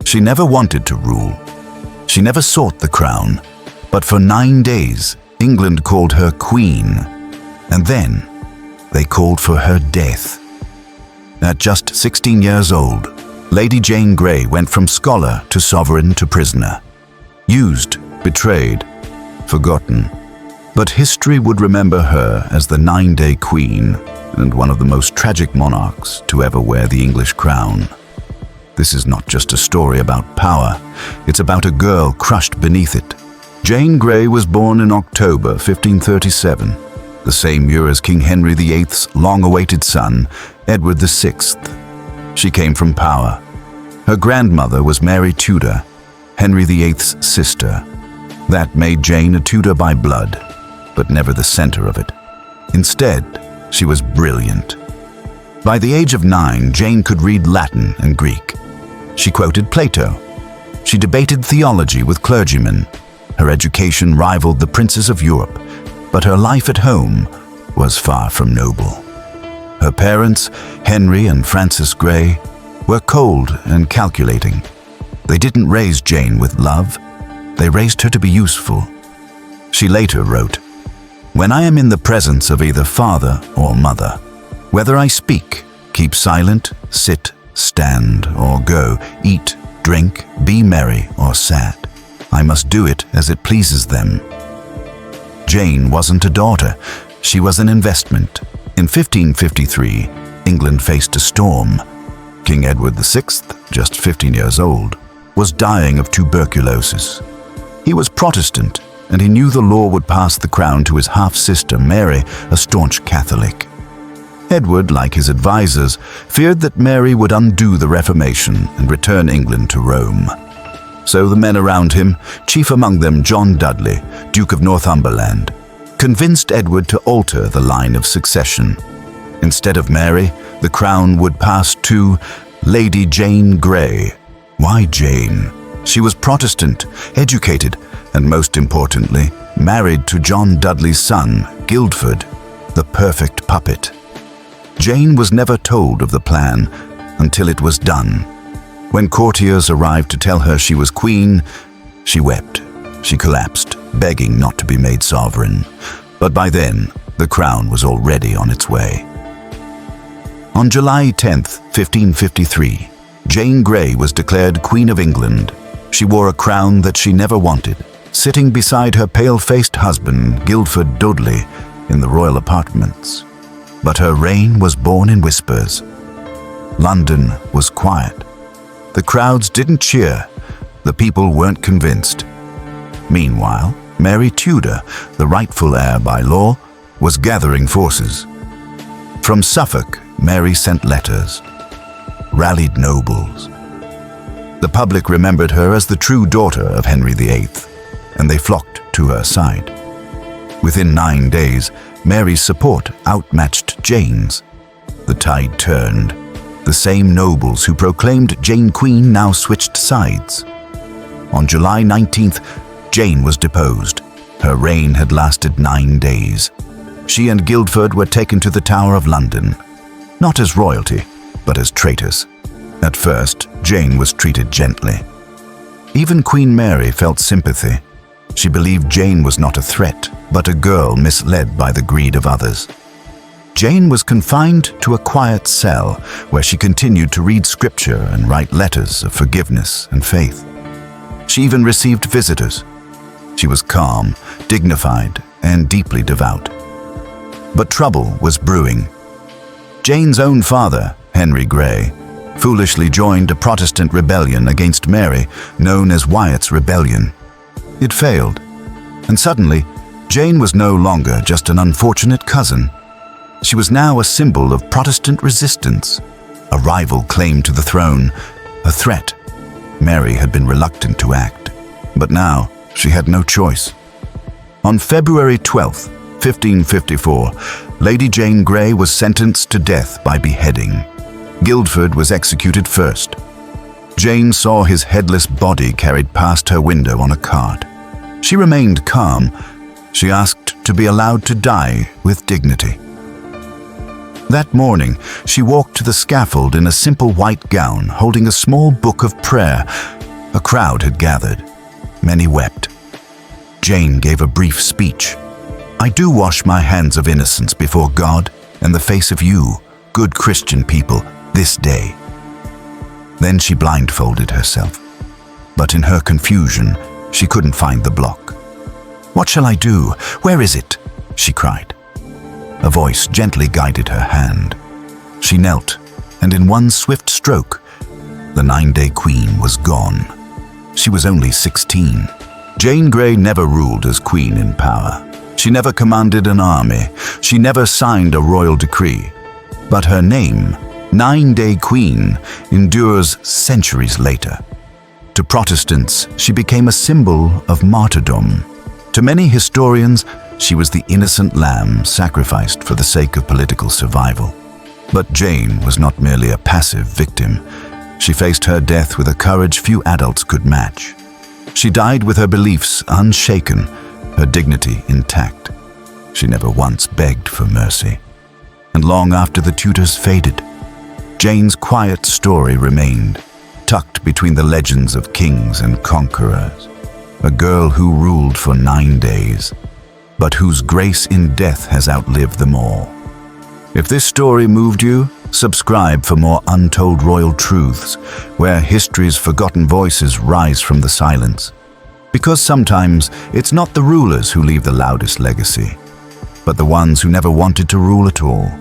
She never wanted to rule. She never sought the crown, but for 9 days, England called her queen, and then they called for her death. At just 16 years old, Lady Jane Grey went from scholar to sovereign to prisoner. Used, betrayed, forgotten. But history would remember her as the 9-day queen and one of the most tragic monarchs to ever wear the English crown. This is not just a story about power, it's about a girl crushed beneath it. Jane Grey was born in October 1537, the same year as King Henry VIII's long-awaited son, Edward VI. She came from power. Her grandmother was Mary Tudor, Henry VIII's sister. That made Jane a Tudor by blood, but never the center of it. Instead, she was brilliant. By the age of 9, Jane could read Latin and Greek. She quoted Plato. She debated theology with clergymen. Her education rivaled the princes of Europe, but her life at home was far from noble. Her parents, Henry and Frances Grey, were cold and calculating. They didn't raise Jane with love. They raised her to be useful. She later wrote, "When I am in the presence of either father or mother, whether I speak, keep silent, sit, stand, or go, eat, drink, be merry, or sad, I must do it as it pleases them." Jane wasn't a daughter, she was an investment. In 1553, England faced a storm. King Edward VI, just 15 years old, was dying of tuberculosis. He was Protestant, and he knew the law would pass the crown to his half-sister Mary, a staunch Catholic. Edward, like his advisors, feared that Mary would undo the Reformation and return England to Rome. So the men around him, chief among them John Dudley, Duke of Northumberland, convinced Edward to alter the line of succession. Instead of Mary, the crown would pass to Lady Jane Grey. Why Jane? She was Protestant, educated, and most importantly, married to John Dudley's son, Guildford, the perfect puppet. Jane was never told of the plan until it was done. When courtiers arrived to tell her she was queen, she wept. She collapsed, begging not to be made sovereign. But by then, the crown was already on its way. On July 10th, 1553, Jane Grey was declared Queen of England. She wore a crown that she never wanted, sitting beside her pale-faced husband, Guildford Dudley, in the royal apartments. But her reign was born in whispers. London was quiet. The crowds didn't cheer. The people weren't convinced. Meanwhile, Mary Tudor, the rightful heir by law, was gathering forces. From Suffolk, Mary sent letters, rallied nobles. The public remembered her as the true daughter of Henry VIII, and they flocked to her side. Within 9 days, Mary's support outmatched Jane's. The tide turned. The same nobles who proclaimed Jane Queen now switched sides. On July 19th, Jane was deposed. Her reign had lasted 9 days. She and Guildford were taken to the Tower of London, not as royalty, but as traitors. At first, Jane was treated gently. Even Queen Mary felt sympathy. She believed Jane was not a threat, but a girl misled by the greed of others. Jane was confined to a quiet cell where she continued to read scripture and write letters of forgiveness and faith. She even received visitors. She was calm, dignified, and deeply devout. But trouble was brewing. Jane's own father, Henry Grey, foolishly joined a Protestant rebellion against Mary, known as Wyatt's Rebellion. It failed, and suddenly, Jane was no longer just an unfortunate cousin. She was now a symbol of Protestant resistance, a rival claim to the throne, a threat. Mary had been reluctant to act, but now she had no choice. On February 12th, 1554, Lady Jane Grey was sentenced to death by beheading. Guildford was executed first. Jane saw his headless body carried past her window on a cart. She remained calm. She asked to be allowed to die with dignity. That morning, she walked to the scaffold in a simple white gown, holding a small book of prayer, A crowd had gathered. Many wept. Jane gave a brief speech. "I do wash my hands of innocence before God and the face of you, good Christian people, this day." Then she blindfolded herself. But in her confusion, she couldn't find the block. "What shall I do? Where is it?" she cried. A voice gently guided her hand. She knelt, and in one swift stroke, the 9-day queen was gone. She was only 16. Jane Grey never ruled as queen in power. She never commanded an army. She never signed a royal decree. But her name, 9-day queen, endures centuries later. To Protestants, she became a symbol of martyrdom. To many historians, she was the innocent lamb sacrificed for the sake of political survival. But Jane was not merely a passive victim. She faced her death with a courage few adults could match. She died with her beliefs unshaken, her dignity intact. She never once begged for mercy. And long after the Tudors faded, Jane's quiet story remained, tucked between the legends of kings and conquerors. A girl who ruled for 9 days, but whose grace in death has outlived them all. If this story moved you, subscribe for more untold royal truths, where history's forgotten voices rise from the silence. Because sometimes it's not the rulers who leave the loudest legacy, but the ones who never wanted to rule at all.